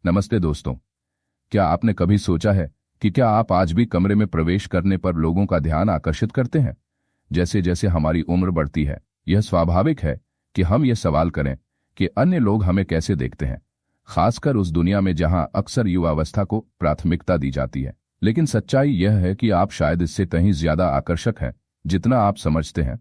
नमस्ते दोस्तों। क्या आपने कभी सोचा है कि क्या आप आज भी कमरे में प्रवेश करने पर लोगों का ध्यान आकर्षित करते हैं? जैसे जैसे हमारी उम्र बढ़ती है, यह स्वाभाविक है कि हम ये सवाल करें कि अन्य लोग हमें कैसे देखते हैं, खासकर उस दुनिया में जहां अक्सर युवावस्था को प्राथमिकता दी जाती है। लेकिन सच्चाई यह है कि आप शायद इससे कहीं ज्यादा आकर्षक हैं जितना आप समझते हैं।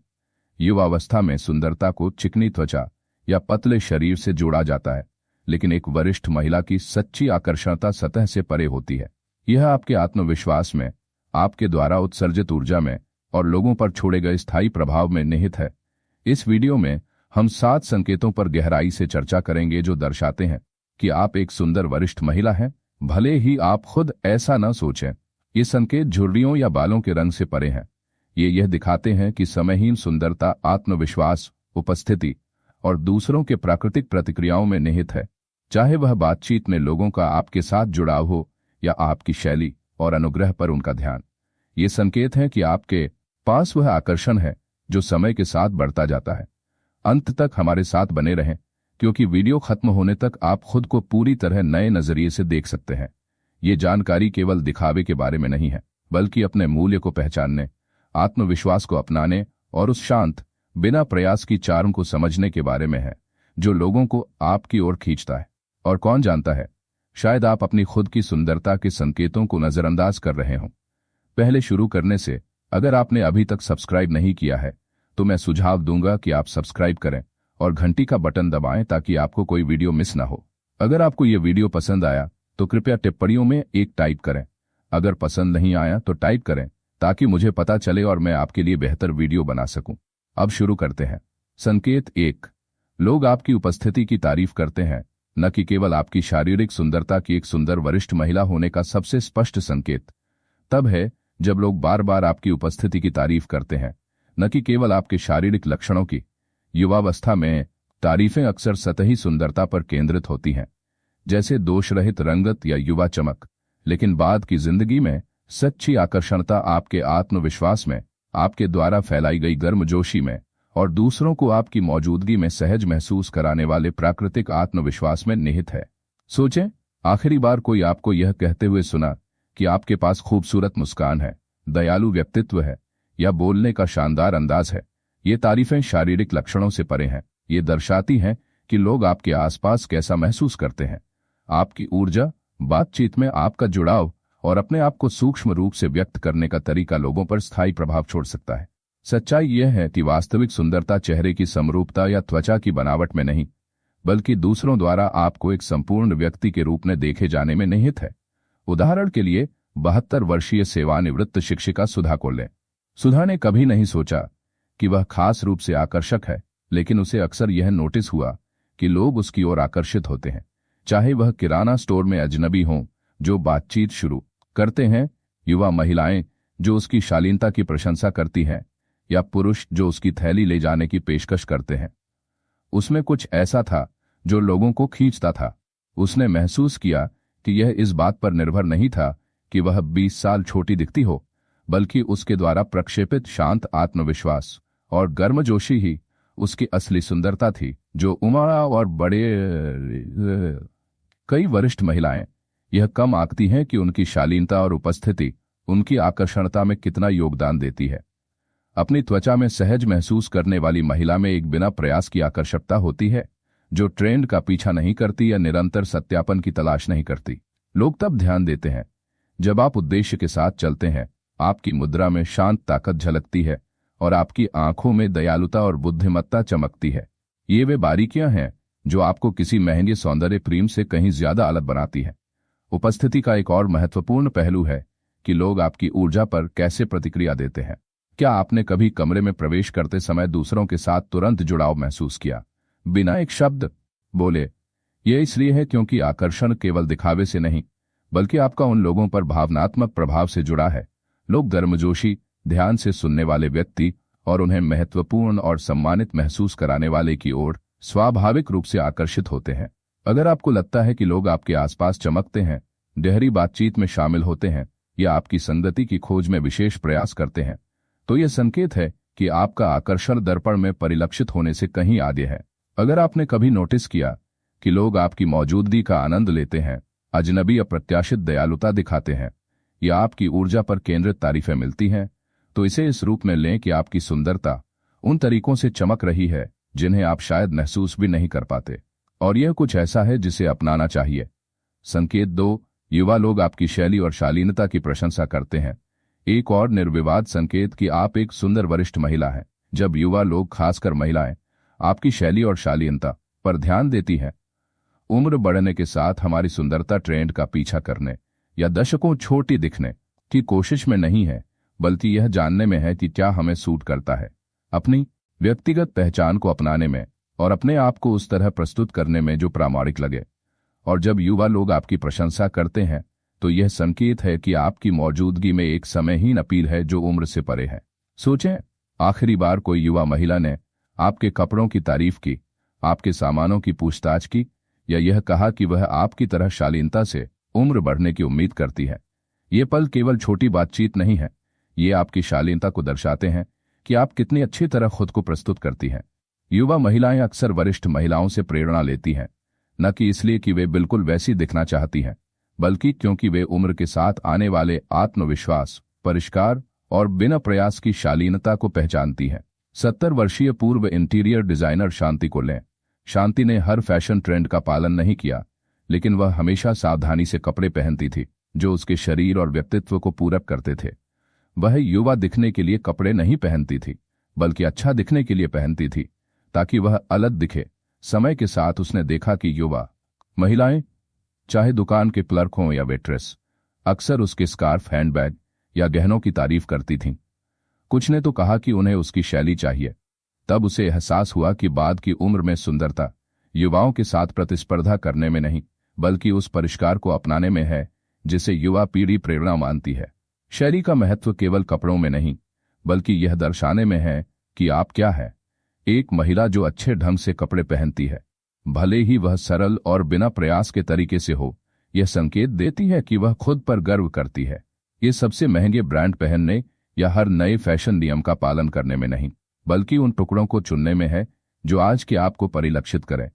युवावस्था में सुंदरता को चिकनी त्वचा या पतले शरीर से जोड़ा जाता है, लेकिन एक वरिष्ठ महिला की सच्ची आकर्षणता सतह से परे होती है। यह आपके आत्मविश्वास में, आपके द्वारा उत्सर्जित ऊर्जा में और लोगों पर छोड़े गए स्थायी प्रभाव में निहित है। इस वीडियो में हम 7 संकेतों पर गहराई से चर्चा करेंगे जो दर्शाते हैं कि आप एक सुंदर वरिष्ठ महिला हैं, भले ही आप खुद ऐसा न सोचें। ये संकेत झुर्रियों या बालों के रंग से परे हैं। ये यह दिखाते हैं कि समयहीन सुंदरता आत्मविश्वास, उपस्थिति और दूसरों के प्राकृतिक प्रतिक्रियाओं में निहित है, चाहे वह बातचीत में लोगों का आपके साथ जुड़ाव हो या आपकी शैली और अनुग्रह पर उनका ध्यान। ये संकेत हैं कि आपके पास वह आकर्षण है जो समय के साथ बढ़ता जाता है। अंत तक हमारे साथ बने रहें, क्योंकि वीडियो खत्म होने तक आप खुद को पूरी तरह नए नजरिए से देख सकते हैं। ये जानकारी केवल दिखावे के बारे में नहीं है, बल्कि अपने मूल्य को पहचानने, आत्मविश्वास को अपनाने और उस शांत, बिना प्रयास की चार्म को समझने के बारे में है जो लोगों को आपकी ओर खींचता है। और कौन जानता है, शायद आप अपनी खुद की सुंदरता के संकेतों को नजरअंदाज कर रहे हों। पहले शुरू करने से, अगर आपने अभी तक सब्सक्राइब नहीं किया है तो मैं सुझाव दूंगा कि आप सब्सक्राइब करें और घंटी का बटन दबाएं ताकि आपको कोई वीडियो मिस ना हो। अगर आपको यह वीडियो पसंद आया तो कृपया टिप्पणियों में एक टाइप करें। अगर पसंद नहीं आया तो टाइप करें ताकि मुझे पता चले और मैं आपके लिए बेहतर वीडियो बना सकूं। अब शुरू करते हैं। संकेत 1, लोग आपकी उपस्थिति की तारीफ करते हैं, न कि केवल आपकी शारीरिक सुंदरता की। एक सुंदर वरिष्ठ महिला होने का सबसे स्पष्ट संकेत तब है जब लोग बार बार आपकी उपस्थिति की तारीफ करते हैं, न कि केवल आपके शारीरिक लक्षणों की। युवावस्था में तारीफें अक्सर सतही सुंदरता पर केंद्रित होती हैं, जैसे दोषरहित रंगत या युवा चमक, लेकिन बाद की जिंदगी में सच्ची आकर्षणता आपके आत्मविश्वास में, आपके द्वारा फैलाई गई गर्मजोशी में और दूसरों को आपकी मौजूदगी में सहज महसूस कराने वाले प्राकृतिक आत्मविश्वास में निहित है। सोचें, आखिरी बार कोई आपको यह कहते हुए सुना कि आपके पास खूबसूरत मुस्कान है, दयालु व्यक्तित्व है या बोलने का शानदार अंदाज है। ये तारीफें शारीरिक लक्षणों से परे हैं। ये दर्शाती हैं कि लोग आपके आसपास कैसा महसूस करते हैं। आपकी ऊर्जा, बातचीत में आपका जुड़ाव और अपने आप को सूक्ष्म रूप से व्यक्त करने का तरीका लोगों पर स्थायी प्रभाव छोड़ सकता है। सच्चाई यह है कि वास्तविक सुंदरता चेहरे की समरूपता या त्वचा की बनावट में नहीं, बल्कि दूसरों द्वारा आपको एक संपूर्ण व्यक्ति के रूप में देखे जाने में निहित है। उदाहरण के लिए 72 वर्षीय सेवानिवृत्त शिक्षिका सुधा को लें। सुधा ने कभी नहीं सोचा कि वह खास रूप से आकर्षक है, लेकिन उसे अक्सर यह नोटिस हुआ कि लोग उसकी ओर आकर्षित होते हैं, चाहे वह किराना स्टोर में अजनबी हों जो बातचीत शुरू करते हैं, युवा महिलाएं जो उसकी शालीनता की प्रशंसा करती हैं, या पुरुष जो उसकी थैली ले जाने की पेशकश करते हैं। उसमें कुछ ऐसा था जो लोगों को खींचता था। उसने महसूस किया कि यह इस बात पर निर्भर नहीं था कि वह 20 साल छोटी दिखती हो, बल्कि उसके द्वारा प्रक्षेपित शांत आत्मविश्वास और गर्मजोशी ही उसकी असली सुंदरता थी। जो उमड़ा और बड़े कई वरिष्ठ महिलाएं यह कम आंकती हैं कि उनकी शालीनता और उपस्थिति उनकी आकर्षणता में कितना योगदान देती है। अपनी त्वचा में सहज महसूस करने वाली महिला में एक बिना प्रयास की आकर्षकता होती है, जो ट्रेंड का पीछा नहीं करती या निरंतर सत्यापन की तलाश नहीं करती। लोग तब ध्यान देते हैं जब आप उद्देश्य के साथ चलते हैं, आपकी मुद्रा में शांत ताकत झलकती है और आपकी आंखों में दयालुता और बुद्धिमत्ता चमकती है। ये वे बारीकियां हैं जो आपको किसी महंगे सौंदर्य क्रीम से कहीं ज्यादा अलग बनाती है। उपस्थिति का एक और महत्वपूर्ण पहलू है कि लोग आपकी ऊर्जा पर कैसे प्रतिक्रिया देते हैं। क्या आपने कभी कमरे में प्रवेश करते समय दूसरों के साथ तुरंत जुड़ाव महसूस किया, बिना एक शब्द बोले? यह इसलिए है क्योंकि आकर्षण केवल दिखावे से नहीं, बल्कि आपका उन लोगों पर भावनात्मक प्रभाव से जुड़ा है। लोग गर्मजोशी, ध्यान से सुनने वाले व्यक्ति और उन्हें महत्वपूर्ण और सम्मानित महसूस कराने वाले की ओर स्वाभाविक रूप से आकर्षित होते हैं। अगर आपको लगता है कि लोग आपके आसपास चमकते हैं, गहरी बातचीत में शामिल होते हैं या आपकी संगति की खोज में विशेष प्रयास करते हैं, तो यह संकेत है कि आपका आकर्षण दर्पण में परिलक्षित होने से कहीं आगे है। अगर आपने कभी नोटिस किया कि लोग आपकी मौजूदगी का आनंद लेते हैं, अजनबी अप्रत्याशित दयालुता दिखाते हैं या आपकी ऊर्जा पर केंद्रित तारीफें मिलती हैं, तो इसे इस रूप में लें कि आपकी सुंदरता उन तरीकों से चमक रही है जिन्हें आप शायद महसूस भी नहीं कर पाते, और यह कुछ ऐसा है जिसे अपनाना चाहिए। संकेत 2, युवा लोग आपकी शैली और शालीनता की प्रशंसा करते हैं। एक और निर्विवाद संकेत कि आप एक सुंदर वरिष्ठ महिला हैं। जब युवा लोग, खासकर महिलाएं, आपकी शैली और शालीनता पर ध्यान देती हैं। उम्र बढ़ने के साथ हमारी सुंदरता ट्रेंड का पीछा करने या दशकों छोटी दिखने की कोशिश में नहीं है, बल्कि यह जानने में है कि क्या हमें सूट करता है। अपनी व्यक्तिगत पहचान को अपनाने में और अपने आप को उस तरह प्रस्तुत करने में जो प्रामाणिक लगे। और जब युवा लोग आपकी प्रशंसा करते हैं तो यह संकेत है कि आपकी मौजूदगी में एक समयहीन अपील है जो उम्र से परे है। सोचें, आखिरी बार कोई युवा महिला ने आपके कपड़ों की तारीफ की, आपके सामानों की पूछताछ की, या यह कहा कि वह आपकी तरह शालीनता से उम्र बढ़ने की उम्मीद करती है। ये पल केवल छोटी बातचीत नहीं है, ये आपकी शालीनता को दर्शाते हैं कि आप कितनी अच्छी तरह खुद को प्रस्तुत करती हैं। युवा महिलाएं अक्सर वरिष्ठ महिलाओं से प्रेरणा लेती हैं, न कि इसलिए कि वे बिल्कुल वैसी दिखना चाहती हैं, बल्कि क्योंकि वे उम्र के साथ आने वाले आत्मविश्वास, परिष्कार और बिना प्रयास की शालीनता को पहचानती हैं। 70 वर्षीय पूर्व इंटीरियर डिजाइनर शांति को लें। शांति ने हर फैशन ट्रेंड का पालन नहीं किया, लेकिन वह हमेशा सावधानी से कपड़े पहनती थी जो उसके शरीर और व्यक्तित्व को पूरक करते थे। वह युवा दिखने के लिए कपड़े नहीं पहनती थी, बल्कि अच्छा दिखने के लिए पहनती थी, ताकि वह अलग दिखे। समय के साथ उसने देखा कि युवा महिलाएं, चाहे दुकान के क्लर्क हों या वेट्रेस, अक्सर उसके स्कार्फ, हैंडबैग या गहनों की तारीफ करती थीं। कुछ ने तो कहा कि उन्हें उसकी शैली चाहिए। तब उसे एहसास हुआ कि बाद की उम्र में सुंदरता युवाओं के साथ प्रतिस्पर्धा करने में नहीं, बल्कि उस परिष्कार को अपनाने में है जिसे युवा पीढ़ी प्रेरणा मानती है। शैली का महत्व केवल कपड़ों में नहीं, बल्कि यह दर्शाने में है कि आप क्या है। एक महिला जो अच्छे ढंग से कपड़े पहनती है, भले ही वह सरल और बिना प्रयास के तरीके से हो, यह संकेत देती है कि वह खुद पर गर्व करती है। ये सबसे महंगे ब्रांड पहनने या हर नए फैशन नियम का पालन करने में नहीं, बल्कि उन टुकड़ों को चुनने में है जो आज के आप को परिलक्षित करें।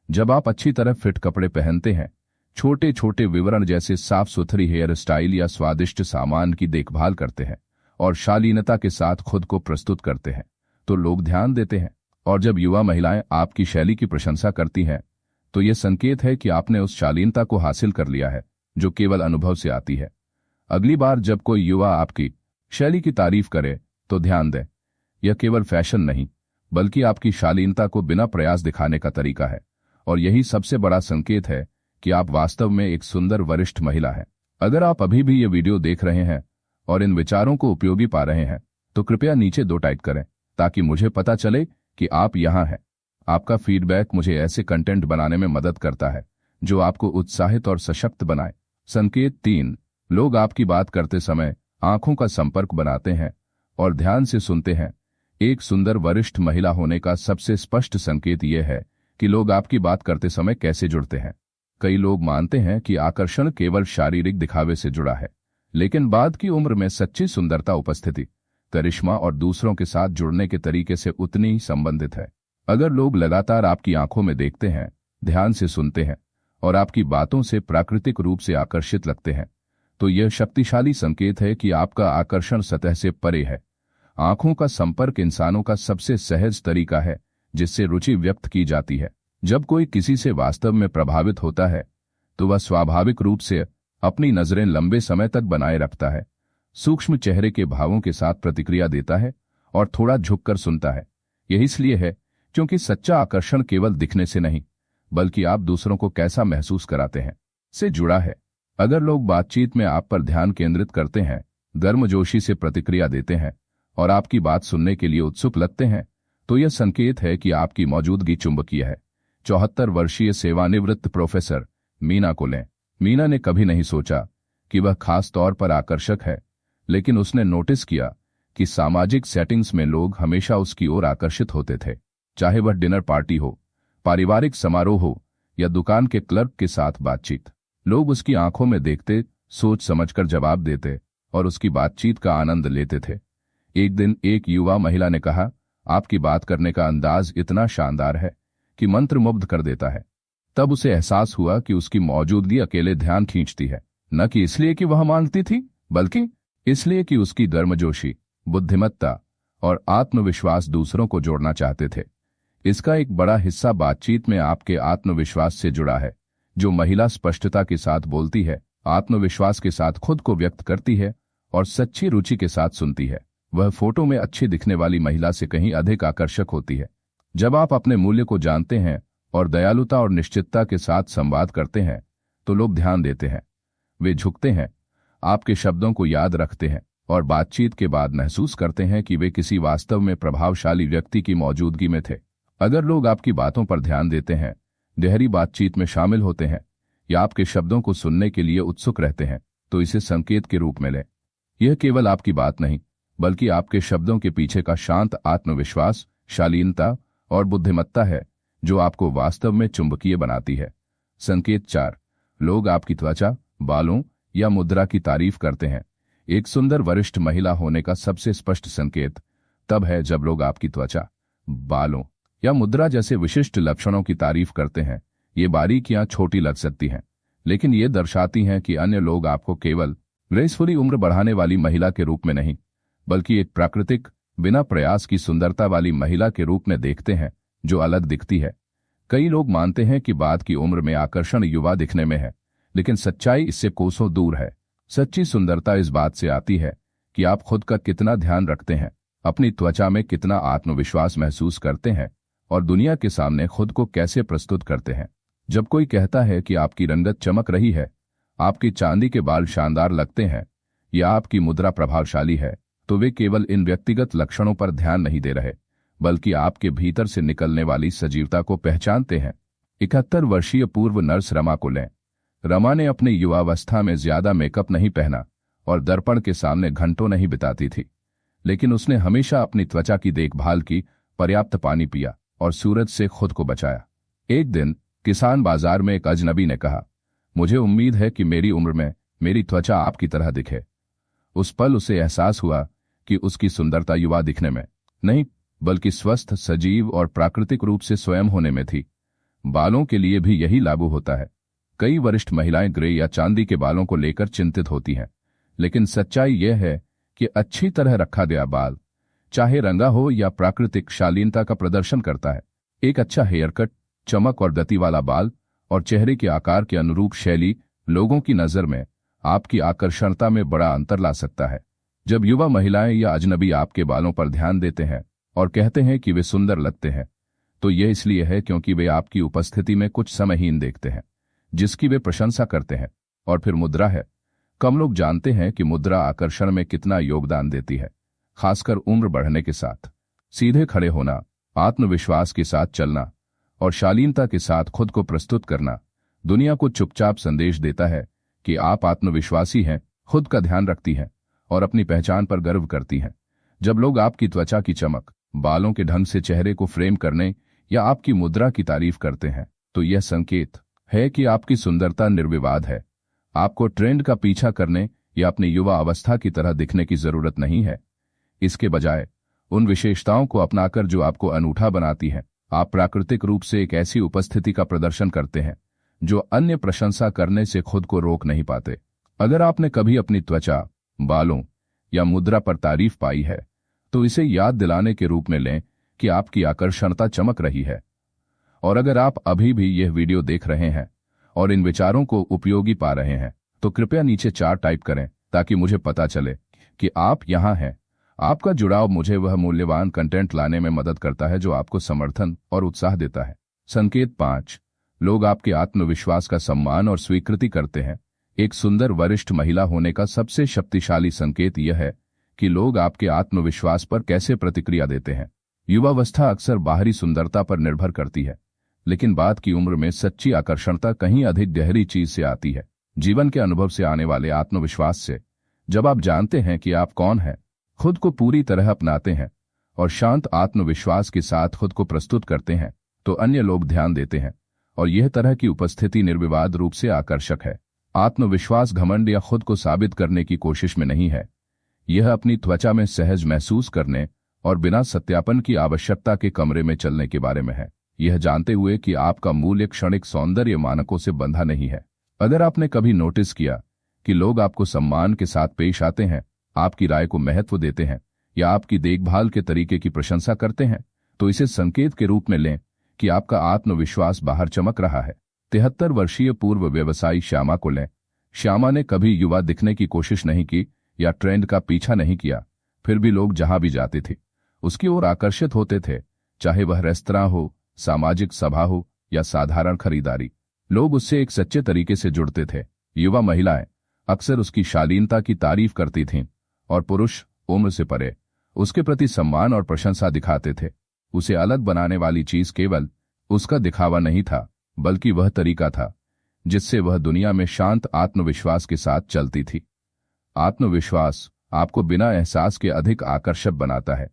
जब आप अच्छी तरह फिट कपड़े पहनते हैं, छोटे छोटे विवरण जैसे साफ सुथरी हेयर स्टाइल या स्वादिष्ट सामान की देखभाल करते हैं और शालीनता के साथ खुद को प्रस्तुत करते हैं, तो लोग ध्यान देते हैं। और जब युवा महिलाएं आपकी शैली की प्रशंसा करती हैं, तो यह संकेत है कि आपने उस शालीनता को हासिल कर लिया है जो केवल अनुभव से आती है। अगली बार जब कोई युवा आपकी शैली की तारीफ करे तो ध्यान दें, यह केवल फैशन नहीं, बल्कि आपकी शालीनता को बिना प्रयास दिखाने का तरीका है। और यही सबसे बड़ा संकेत है कि आप वास्तव में एक सुंदर वरिष्ठ महिला हैं। अगर आप अभी भी ये वीडियो देख रहे हैं और इन विचारों को उपयोगी पा रहे हैं, तो कृपया नीचे 2 टाइप करें ताकि मुझे पता चले कि आप यहाँ हैं। आपका फीडबैक मुझे ऐसे कंटेंट बनाने में मदद करता है जो आपको उत्साहित और सशक्त बनाए। संकेत 3, लोग आपकी बात करते समय आंखों का संपर्क बनाते हैं और ध्यान से सुनते हैं। एक सुंदर वरिष्ठ महिला होने का सबसे स्पष्ट संकेत यह है कि लोग आपकी बात करते समय कैसे जुड़ते हैं। कई लोग मानते हैं कि आकर्षण केवल शारीरिक दिखावे से जुड़ा है, लेकिन बाद की उम्र में सच्ची सुंदरता उपस्थिति, करिश्मा और दूसरों के साथ जुड़ने के तरीके से उतनी ही संबंधित है। अगर लोग लगातार आपकी आंखों में देखते हैं, ध्यान से सुनते हैं और आपकी बातों से प्राकृतिक रूप से आकर्षित लगते हैं, तो यह शक्तिशाली संकेत है कि आपका आकर्षण सतह से परे है। आंखों का संपर्क इंसानों का सबसे सहज तरीका है जिससे रुचि व्यक्त की जाती है। जब कोई किसी से वास्तव में प्रभावित होता है, तो वह स्वाभाविक रूप से अपनी नजरें लंबे समय तक बनाए रखता है, सूक्ष्म चेहरे के भावों के साथ प्रतिक्रिया देता है और थोड़ा झुककर सुनता है। यह इसलिए है क्योंकि सच्चा आकर्षण केवल दिखने से नहीं, बल्कि आप दूसरों को कैसा महसूस कराते हैं से जुड़ा है। अगर लोग बातचीत में आप पर ध्यान केंद्रित करते हैं, गर्मजोशी से प्रतिक्रिया देते हैं और आपकी बात सुनने के लिए उत्सुक लगते हैं, तो यह संकेत है कि आपकी मौजूदगी चुंबकीय है। 74 वर्षीय सेवानिवृत्त प्रोफेसर मीना को लें। मीना ने कभी नहीं सोचा कि वह खास तौर पर आकर्षक है, लेकिन उसने नोटिस किया कि सामाजिक सेटिंग्स में लोग हमेशा उसकी ओर आकर्षित होते थे। चाहे वह डिनर पार्टी हो, पारिवारिक समारोह हो या दुकान के क्लर्क के साथ बातचीत, लोग उसकी आंखों में देखते, सोच समझकर जवाब देते और उसकी बातचीत का आनंद लेते थे। एक दिन एक युवा महिला ने कहा, आपकी बात करने का अंदाज इतना शानदार है कि मंत्रमुग्ध कर देता है। तब उसे एहसास हुआ कि उसकी मौजूदगी अकेले ध्यान खींचती है, न कि इसलिए कि वह मांगती थी, बल्कि इसलिए कि उसकी गर्मजोशी, बुद्धिमत्ता और आत्मविश्वास दूसरों को जोड़ना चाहते थे। इसका एक बड़ा हिस्सा बातचीत में आपके आत्मविश्वास से जुड़ा है। जो महिला स्पष्टता के साथ बोलती है, आत्मविश्वास के साथ खुद को व्यक्त करती है और सच्ची रुचि के साथ सुनती है, वह फोटो में अच्छी दिखने वाली महिला से कहीं अधिक आकर्षक होती है। जब आप अपने मूल्य को जानते हैं और दयालुता और निश्चितता के साथ संवाद करते हैं तो लोग ध्यान देते हैं, वे झुकते हैं, आपके शब्दों को याद रखते हैं और बातचीत के बाद महसूस करते हैं कि वे किसी वास्तव में प्रभावशाली व्यक्ति की मौजूदगी में थे। अगर लोग आपकी बातों पर ध्यान देते हैं, गहरी बातचीत में शामिल होते हैं या आपके शब्दों को सुनने के लिए उत्सुक रहते हैं, तो इसे संकेत के रूप में लें। यह केवल आपकी बात नहीं, बल्कि आपके शब्दों के पीछे का शांत आत्मविश्वास, शालीनता और बुद्धिमत्ता है जो आपको वास्तव में चुंबकीय बनाती है। संकेत 4, लोग आपकी त्वचा, बालों या मुद्रा की तारीफ करते हैं। एक सुंदर वरिष्ठ महिला होने का सबसे स्पष्ट संकेत तब है जब लोग आपकी त्वचा, बालों या मुद्रा जैसे विशिष्ट लक्षणों की तारीफ करते हैं। ये बारीकियां छोटी लग सकती हैं, लेकिन ये दर्शाती हैं कि अन्य लोग आपको केवल ग्रेसफुली उम्र बढ़ाने वाली महिला के रूप में नहीं, बल्कि एक प्राकृतिक, बिना प्रयास की सुंदरता वाली महिला के रूप में देखते हैं जो अलग दिखती है। कई लोग मानते हैं कि बाद की उम्र में आकर्षण युवा दिखने में है, लेकिन सच्चाई इससे कोसों दूर है। सच्ची सुंदरता इस बात से आती है कि आप खुद का कितना ध्यान रखते हैं, अपनी त्वचा में कितना आत्मविश्वास महसूस करते हैं और दुनिया के सामने खुद को कैसे प्रस्तुत करते हैं। जब कोई कहता है कि आपकी रंगत चमक रही है, आपकी चांदी के बाल शानदार लगते हैं या आपकी मुद्रा प्रभावशाली है, तो वे केवल इन व्यक्तिगत लक्षणों पर ध्यान नहीं दे रहे, बल्कि आपके भीतर से निकलने वाली सजीवता को पहचानते हैं। 71 वर्षीय पूर्व नर्स रमा को लें। रमा ने अपनी युवावस्था में ज्यादा मेकअप नहीं पहना और दर्पण के सामने घंटों नहीं बिताती थी, लेकिन उसने हमेशा अपनी त्वचा की देखभाल की, पर्याप्त पानी पिया और सूरज से खुद को बचाया। एक दिन किसान बाजार में एक अजनबी ने कहा, मुझे उम्मीद है कि मेरी उम्र में मेरी त्वचा आपकी तरह दिखे। उस पल उसे एहसास हुआ कि उसकी सुंदरता युवा दिखने में नहीं, बल्कि स्वस्थ, सजीव और प्राकृतिक रूप से स्वयं होने में थी। बालों के लिए भी यही लागू होता है। कई वरिष्ठ महिलाएं ग्रे या चांदी के बालों को लेकर चिंतित होती हैं, लेकिन सच्चाई यह है कि अच्छी तरह रखा गया बाल, चाहे रंगा हो या प्राकृतिक, शालीनता का प्रदर्शन करता है। एक अच्छा हेयर कट, चमक और गति वाला बाल और चेहरे के आकार के अनुरूप शैली लोगों की नजर में आपकी आकर्षणता में बड़ा अंतर ला सकता है। जब युवा महिलाएं या अजनबी आपके बालों पर ध्यान देते हैं और कहते हैं कि वे सुंदर लगते हैं, तो यह इसलिए है क्योंकि वे आपकी उपस्थिति में कुछ समयहीन देखते हैं जिसकी वे प्रशंसा करते हैं। और फिर मुद्रा है। कम लोग जानते हैं कि मुद्रा आकर्षण में कितना योगदान देती है, खासकर उम्र बढ़ने के साथ। सीधे खड़े होना, आत्मविश्वास के साथ चलना और शालीनता के साथ खुद को प्रस्तुत करना दुनिया को चुपचाप संदेश देता है कि आप आत्मविश्वासी हैं, खुद का ध्यान रखती हैं और अपनी पहचान पर गर्व करती हैं। जब लोग आपकी त्वचा की चमक, बालों के ढंग से चेहरे को फ्रेम करने या आपकी मुद्रा की तारीफ करते हैं, तो यह संकेत है कि आपकी सुंदरता निर्विवाद है। आपको ट्रेंड का पीछा करने या अपनी युवा अवस्था की तरह दिखने की जरूरत नहीं है। इसके बजाय उन विशेषताओं को अपनाकर जो आपको अनूठा बनाती हैं, आप प्राकृतिक रूप से एक ऐसी उपस्थिति का प्रदर्शन करते हैं जो अन्य प्रशंसा करने से खुद को रोक नहीं पाते। अगर आपने कभी अपनी त्वचा, बालों या मुद्रा पर तारीफ पाई है, तो इसे याद दिलाने के रूप में लें कि आपकी आकर्षणता चमक रही है। और अगर आप अभी भी यह वीडियो देख रहे हैं और इन विचारों को उपयोगी पा रहे हैं, तो कृपया नीचे 4 टाइप करें ताकि मुझे पता चले कि आप यहाँ हैं। आपका जुड़ाव मुझे वह मूल्यवान कंटेंट लाने में मदद करता है जो आपको समर्थन और उत्साह देता है। संकेत 5, लोग आपके आत्मविश्वास का सम्मान और स्वीकृति करते हैं। एक सुंदर वरिष्ठ महिला होने का सबसे शक्तिशाली संकेत यह है कि लोग आपके आत्मविश्वास पर कैसे प्रतिक्रिया देते हैं। युवावस्था अक्सर बाहरी सुंदरता पर निर्भर करती है, लेकिन बाद की उम्र में सच्ची आकर्षणता कहीं अधिक गहरी चीज से आती है, जीवन के अनुभव से आने वाले आत्मविश्वास से। जब आप जानते हैं कि आप कौन हैं, खुद को पूरी तरह अपनाते हैं और शांत आत्मविश्वास के साथ खुद को प्रस्तुत करते हैं, तो अन्य लोग ध्यान देते हैं और यह तरह की उपस्थिति निर्विवाद रूप से आकर्षक है। आत्मविश्वास घमंड या खुद को साबित करने की कोशिश में नहीं है। यह अपनी त्वचा में सहज महसूस करने और बिना सत्यापन की आवश्यकता के कमरे में चलने के बारे में है। यह जानते हुए कि आपका मूल्य क्षणिक सौंदर्य मानकों से बंधा नहीं है। अगर आपने कभी नोटिस किया कि लोग आपको सम्मान के साथ पेश आते हैं, आपकी राय को महत्व देते हैं या आपकी देखभाल के तरीके की प्रशंसा करते हैं, तो इसे संकेत के रूप में लें कि आपका आत्मविश्वास बाहर चमक रहा है। 73 वर्षीय पूर्व व्यवसायी श्यामा को लें। श्यामा ने कभी युवा दिखने की कोशिश नहीं की या ट्रेंड का पीछा नहीं किया, फिर भी लोग जहां भी जाते थे उसकी ओर आकर्षित होते थे, चाहे वह रेस्तरां हो, सामाजिक सभा हो या साधारण खरीदारी। लोग उससे एक सच्चे तरीके से जुड़ते थे। युवा महिलाएं अक्सर उसकी शालीनता की तारीफ करती थीं और पुरुष उम्र से परे उसके प्रति सम्मान और प्रशंसा दिखाते थे। उसे अलग बनाने वाली चीज केवल उसका दिखावा नहीं था, बल्कि वह तरीका था जिससे वह दुनिया में शांत आत्मविश्वास के साथ चलती थी। आत्मविश्वास आपको बिना एहसास के अधिक आकर्षक बनाता है।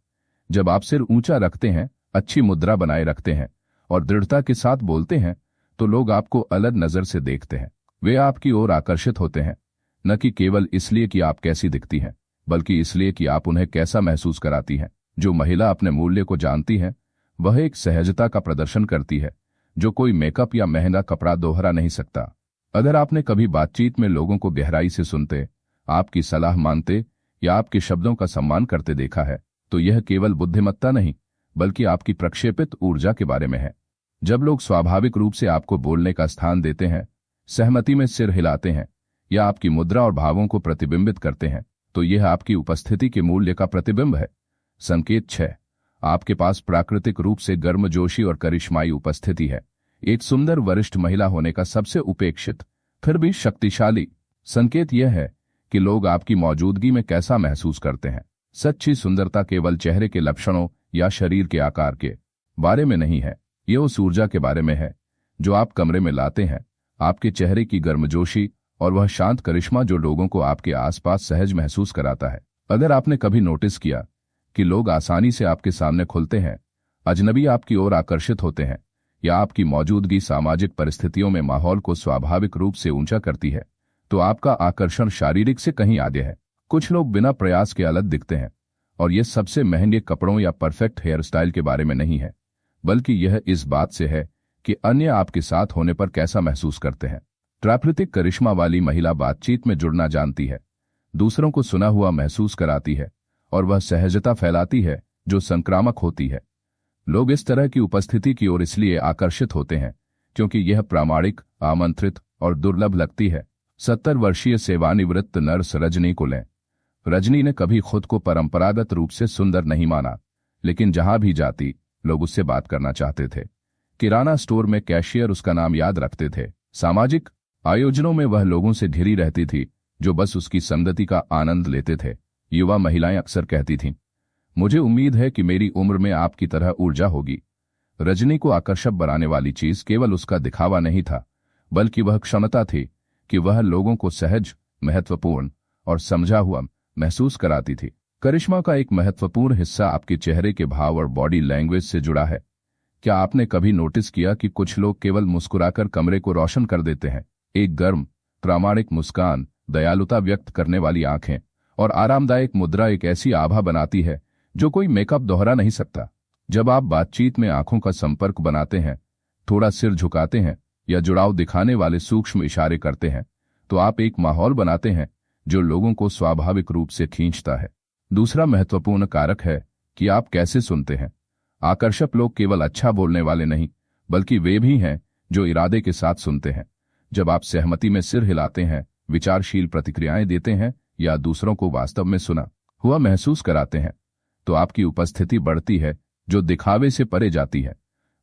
जब आप सिर ऊंचा रखते हैं, अच्छी मुद्रा बनाए रखते हैं और दृढ़ता के साथ बोलते हैं, तो लोग आपको अलग नजर से देखते हैं। वे आपकी ओर आकर्षित होते हैं, न कि केवल इसलिए कि आप कैसी दिखती हैं, बल्कि इसलिए कि आप उन्हें कैसा महसूस कराती हैं। जो महिला अपने मूल्य को जानती है, वह एक सहजता का प्रदर्शन करती है जो कोई मेकअप या महंगा कपड़ा दोहरा नहीं सकता। अगर आपने कभी बातचीत में लोगों को गहराई से सुनते, आपकी सलाह मानते या आपके शब्दों का सम्मान करते देखा है, तो यह केवल बुद्धिमत्ता नहीं, बल्कि आपकी प्रक्षेपित ऊर्जा के बारे में है। जब लोग स्वाभाविक रूप से आपको बोलने का स्थान देते हैं, सहमति में सिर हिलाते हैं या आपकी मुद्रा और भावों को प्रतिबिंबित करते हैं, तो यह आपकी उपस्थिति के मूल्य का प्रतिबिंब है। संकेत 6, आपके पास प्राकृतिक रूप से गर्मजोशी और करिश्माई उपस्थिति है। एक सुंदर वरिष्ठ महिला होने का सबसे उपेक्षित फिर भी शक्तिशाली संकेत यह है कि लोग आपकी मौजूदगी में कैसा महसूस करते हैं। सच्ची सुंदरता केवल चेहरे के लक्षणों या शरीर के आकार के बारे में नहीं है, यह उस ऊर्जा के बारे में है जो आप कमरे में लाते हैं। आपके चेहरे की गर्मजोशी और वह शांत करिश्मा जो लोगों को आपके आसपास सहज महसूस कराता है। अगर आपने कभी नोटिस किया कि लोग आसानी से आपके सामने खुलते हैं, अजनबी आपकी ओर आकर्षित होते हैं या आपकी मौजूदगी सामाजिक परिस्थितियों में माहौल को स्वाभाविक रूप से ऊंचा करती है, तो आपका आकर्षण शारीरिक से कहीं आगे है। कुछ लोग बिना प्रयास के अलग दिखते हैं, और यह सबसे महंगे कपड़ों या परफेक्ट हेयर स्टाइल के बारे में नहीं है, बल्कि यह इस बात से है कि अन्य आपके साथ होने पर कैसा महसूस करते हैं। प्राकृतिक करिश्मा वाली महिला बातचीत में जुड़ना जानती है, दूसरों को सुना हुआ महसूस कराती है और वह सहजता फैलाती है जो संक्रामक होती है। लोग इस तरह की उपस्थिति की ओर इसलिए आकर्षित होते हैं क्योंकि यह प्रामाणिक, आमंत्रित और दुर्लभ लगती है। 70 वर्षीय सेवानिवृत्त नर्स रजनी को लें। रजनी ने कभी खुद को परंपरागत रूप से सुंदर नहीं माना, लेकिन जहां भी जाती लोग उससे बात करना चाहते थे। किराना स्टोर में कैशियर उसका नाम याद रखते थे। सामाजिक आयोजनों में वह लोगों से घिरी रहती थी जो बस उसकी संगति का आनंद लेते थे। युवा महिलाएं अक्सर कहती थीं, मुझे उम्मीद है कि मेरी उम्र में आपकी तरह ऊर्जा होगी। रजनी को आकर्षक बनाने वाली चीज केवल उसका दिखावा नहीं था, बल्कि वह क्षमता थी कि वह लोगों को सहज, महत्वपूर्ण और समझा हुआ महसूस कराती थी। करिश्मा का एक महत्वपूर्ण हिस्सा आपके चेहरे के भाव और बॉडी लैंग्वेज से जुड़ा है। क्या आपने कभी नोटिस किया कि कुछ लोग केवल मुस्कुराकर कमरे को रोशन कर देते हैं? एक गर्म, प्रामाणिक मुस्कान, दयालुता व्यक्त करने वाली आंखें और आरामदायक मुद्रा एक ऐसी आभा बनाती है जो कोई मेकअप दोहरा नहीं सकता। जब आप बातचीत में आंखों का संपर्क बनाते हैं, थोड़ा सिर झुकाते हैं या जुड़ाव दिखाने वाले सूक्ष्म इशारे करते हैं, तो आप एक माहौल बनाते हैं जो लोगों को स्वाभाविक रूप से खींचता है। दूसरा महत्वपूर्ण कारक है कि आप कैसे सुनते हैं। आकर्षक लोग केवल अच्छा बोलने वाले नहीं, बल्कि वे भी हैं जो इरादे के साथ सुनते हैं। जब आप सहमति में सिर हिलाते हैं, विचारशील प्रतिक्रियाएं देते हैं या दूसरों को वास्तव में सुना हुआ महसूस कराते हैं, तो आपकी उपस्थिति बढ़ती है जो दिखावे से परे जाती है।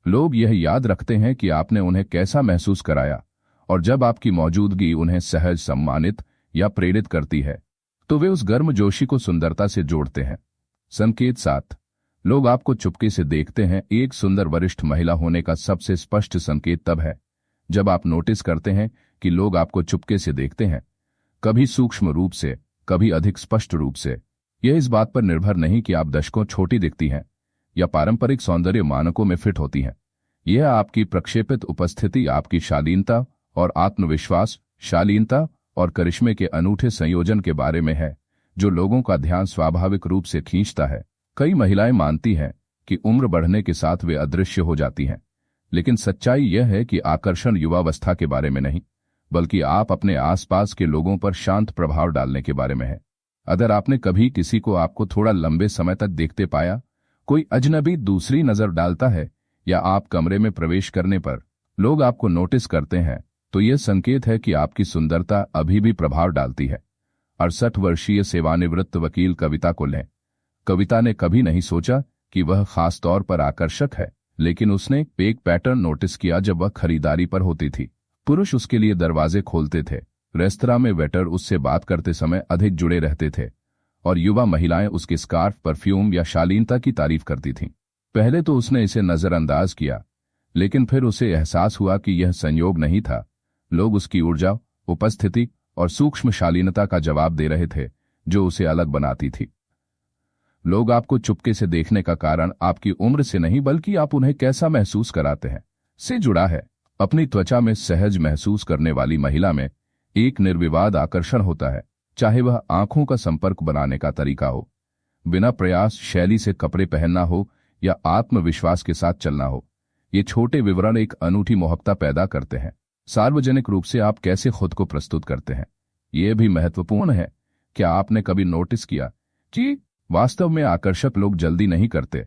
लोग यह याद रखते हैं कि आपने उन्हें कैसा महसूस कराया, और जब आपकी मौजूदगी उन्हें सहज, सम्मानित या प्रेरित करती है, तो वे उस गर्मजोशी को सुंदरता से जोड़ते हैं। संकेत 7, लोग आपको चुपके से देखते हैं। एक सुंदर वरिष्ठ महिला होने का सबसे स्पष्ट संकेत तब है जब आप नोटिस करते हैं कि लोग आपको चुपके से देखते हैं, कभी सूक्ष्म रूप से, कभी अधिक स्पष्ट रूप से। यह इस बात पर निर्भर नहीं कि आप दशकों छोटी दिखती हैं या पारंपरिक सौंदर्य मानकों में फिट होती हैं। यह आपकी प्रक्षेपित उपस्थिति, आपकी शालीनता और आत्मविश्वास, शालीनता और करिश्मे के अनूठे संयोजन के बारे में है जो लोगों का ध्यान स्वाभाविक रूप से खींचता है। कई महिलाएं मानती हैं कि उम्र बढ़ने के साथ वे अदृश्य हो जाती हैं, लेकिन सच्चाई यह है कि आकर्षण युवावस्था के बारे में नहीं, बल्कि आप अपने आसपास के लोगों पर शांत प्रभाव डालने के बारे में है। अगर आपने कभी किसी को आपको थोड़ा लंबे समय तक देखते पाया, कोई अजनबी दूसरी नजर डालता है, या आप कमरे में प्रवेश करने पर लोग आपको नोटिस करते हैं, तो यह संकेत है कि आपकी सुंदरता अभी भी प्रभाव डालती है। 68 वर्षीय सेवानिवृत्त वकील कविता को लें। कविता ने कभी नहीं सोचा कि वह खास तौर पर आकर्षक है, लेकिन उसने एक पैटर्न नोटिस किया जब वह खरीदारी पर होती थी। पुरुष उसके लिए दरवाजे खोलते थे, रेस्तरां में वेटर उससे बात करते समय अधिक जुड़े रहते थे, और युवा महिलाएं उसके स्कार्फ, परफ्यूम या शालीनता की तारीफ करती थीं। पहले तो उसने इसे नजरअंदाज किया, लेकिन फिर उसे एहसास हुआ कि यह संयोग नहीं था। लोग उसकी ऊर्जा, उपस्थिति और सूक्ष्म शालीनता का जवाब दे रहे थे, जो उसे अलग बनाती थी। लोग आपको चुपके से देखने का कारण आपकी उम्र से नहीं, बल्कि आप उन्हें कैसा महसूस कराते हैं से जुड़ा है। अपनी त्वचा में सहज महसूस करने वाली महिला में एक निर्विवाद आकर्षण होता है, चाहे वह आंखों का संपर्क बनाने का तरीका हो, बिना प्रयास शैली से कपड़े पहनना हो, या आत्मविश्वास के साथ चलना हो। ये छोटे विवरण एक अनूठी मोहब्बत पैदा करते हैं। सार्वजनिक रूप से आप कैसे खुद को प्रस्तुत करते हैं, यह भी महत्वपूर्ण है। क्या आपने कभी नोटिस किया कि वास्तव में आकर्षक लोग जल्दी नहीं करते?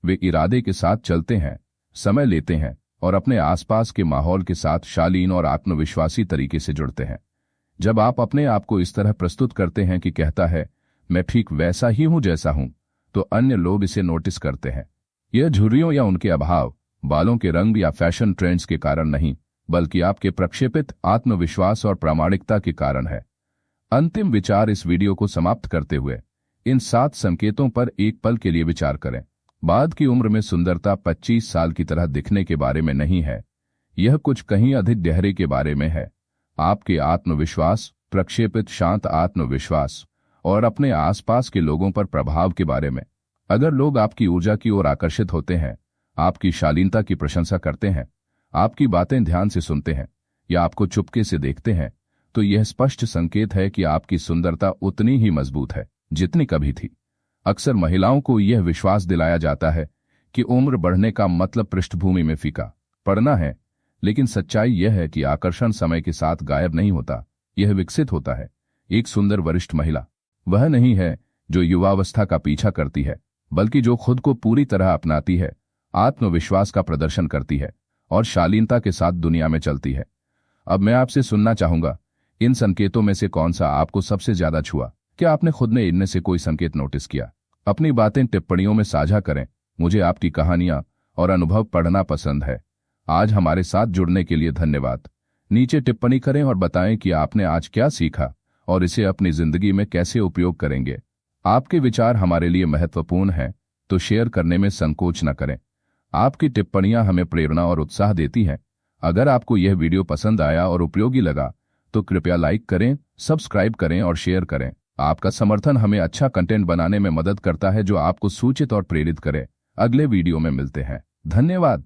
वे इरादे के साथ चलते हैं, समय लेते हैं और अपने आसपास के माहौल के साथ शालीन और आत्मविश्वासी तरीके से जुड़ते हैं। जब आप अपने आप को इस तरह प्रस्तुत करते हैं कि कहता है, मैं ठीक वैसा ही हूं जैसा हूं, तो अन्य लोग इसे नोटिस करते हैं। यह झुर्रियों या उनके अभाव, बालों के रंग या फैशन ट्रेंड्स के कारण नहीं, बल्कि आपके प्रक्षेपित आत्मविश्वास और प्रामाणिकता के कारण है। अंतिम विचार इस वीडियो को समाप्त करते हुए इन 7 संकेतों पर एक पल के लिए विचार करें। बाद की उम्र में सुंदरता 25 साल की तरह दिखने के बारे में नहीं है, यह कुछ कहीं अधिक गहरे के बारे में है। आपके आत्मविश्वास, प्रक्षेपित शांत आत्मविश्वास और अपने आसपास के लोगों पर प्रभाव के बारे में। अगर लोग आपकी ऊर्जा की ओर आकर्षित होते हैं, आपकी शालीनता की प्रशंसा करते हैं, आपकी बातें ध्यान से सुनते हैं, या आपको चुपके से देखते हैं, तो यह स्पष्ट संकेत है कि आपकी सुंदरता उतनी ही मजबूत है जितनी कभी थी। अक्सर महिलाओं को यह विश्वास दिलाया जाता है कि उम्र बढ़ने का मतलब पृष्ठभूमि में फीका पड़ना है, लेकिन सच्चाई यह है कि आकर्षण समय के साथ गायब नहीं होता, यह विकसित होता है। एक सुंदर वरिष्ठ महिला वह नहीं है जो युवावस्था का पीछा करती है, बल्कि जो खुद को पूरी तरह अपनाती है, आत्मविश्वास का प्रदर्शन करती है और शालीनता के साथ दुनिया में चलती है। अब मैं आपसे सुनना चाहूंगा, इन संकेतों में से कौन सा आपको सबसे ज्यादा छुआ? क्या आपने खुद ने इनमें से कोई संकेत नोटिस किया? अपनी बातें टिप्पणियों में साझा करें। मुझे आपकी कहानियां और अनुभव पढ़ना पसंद है। आज हमारे साथ जुड़ने के लिए धन्यवाद। नीचे टिप्पणी करें और बताएं कि आपने आज क्या सीखा और इसे अपनी जिंदगी में कैसे उपयोग करेंगे। आपके विचार हमारे लिए महत्वपूर्ण हैं, तो शेयर करने में संकोच न करें। आपकी टिप्पणियां हमें प्रेरणा और उत्साह देती हैं। अगर आपको यह वीडियो पसंद आया और उपयोगी लगा, तो कृपया लाइक करें, सब्सक्राइब करें और शेयर करें। आपका समर्थन हमें अच्छा कंटेंट बनाने में मदद करता है, जो आपको सूचित और प्रेरित करे। अगले वीडियो में मिलते हैं। धन्यवाद।